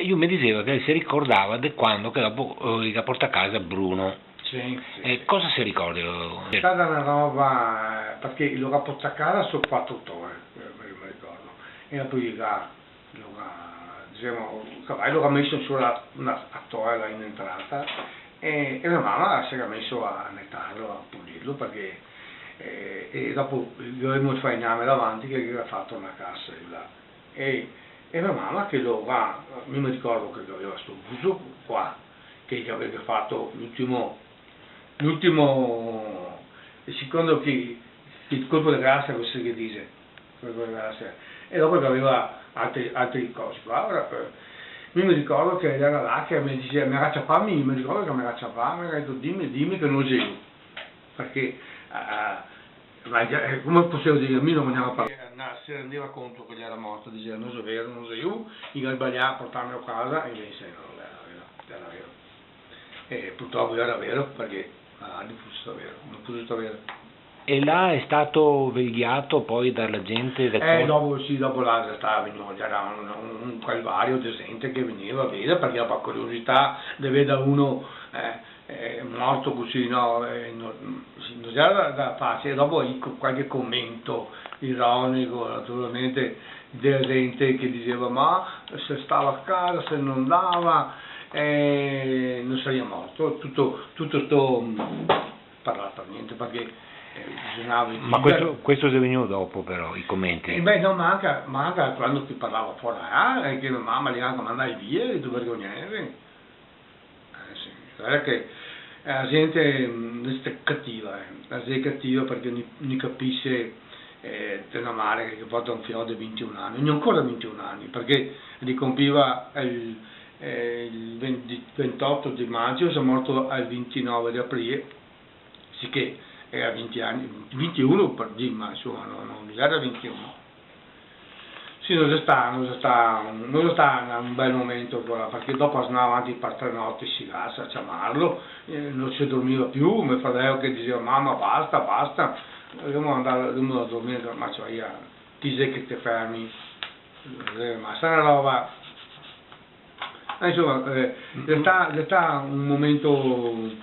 io mi diceva che si ricordava di quando che dopo ha portato a casa Bruno. Sì, Cosa si ricorda? È stata una roba, perché l'ho portato a casa su 4 ore, mi ricordo, e poi diciamo, l'ho messo sulla una toela in entrata e mia mamma si era messo a nettarlo, a pulirlo, perché e dopo dovremmo infarinare davanti che aveva fatto una cassa di là. E mia mamma che mi ricordo che aveva questo buso qua, che aveva fatto l'ultimo, secondo che il colpo di grazia, così che dice, colpo di grazia, e dopo che aveva altri cose qua. Ora, io mi ricordo che era là che mi diceva, mi ricordo che mi racciapava, mi ha detto dimmi che non sei io, perché come posso dire, a me non veniva a parlare, si rendeva conto che gli era morto, diceva non è vero, non sei io, io sbagliavo a portarmi a casa, e invece non era vero. E purtroppo era vero, perché non fu stato vero. E là è stato vegliato poi dalla gente? Dopo là c'era un calvario di gente che veniva a vedere, perché aveva curiosità di vedere uno morto così, no? Non c'era da farsi, e dopo qualche commento ironico, naturalmente, della gente che diceva ma se stava a casa, se non andava, non sarebbe morto, tutto sto parlato per niente, perché bisognava. Ma questo è venuto dopo, però, i commenti? No, manca quando ti parlava fuori, che mia mamma gli anche mandai via, e tu vergognare. Sì, è che la gente è cattiva, la gente è cattiva perché non capisce di una madre che porta un figlio di 21 anni, non ancora 21 anni, perché gli compiva il 28 di maggio, è morto il 29 di aprile, sicché era 20 anni, 21 per dire, ma insomma non era 21. Sì, non sta un bel momento ancora, perché dopo andava avanti per 3 notti si gassa a chiamarlo, non si dormiva più, mio fratello che diceva mamma basta, dobbiamo andare a dormire, ma cioè chi sei che ti fermi, ma sta una roba, insomma, è un momento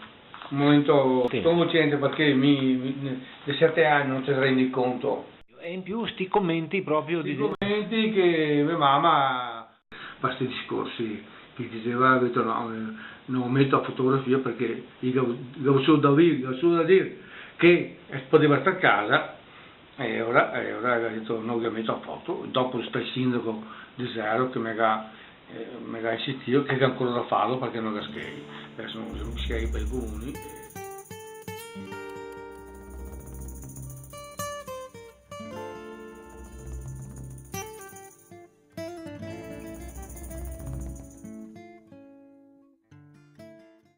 commovente, perché di 7 anni non ti rendi conto. E in più sti commenti proprio commenti che mia mamma, questi discorsi che diceva, ha detto no, non metto a fotografia perché avevo solo da dire che poteva stare a casa, e ora ha detto no, che metto a foto, dopo il sindaco di Zero che mi ha insistito, che è ancora da farlo perché non riesco, adesso non riesco ai comuni.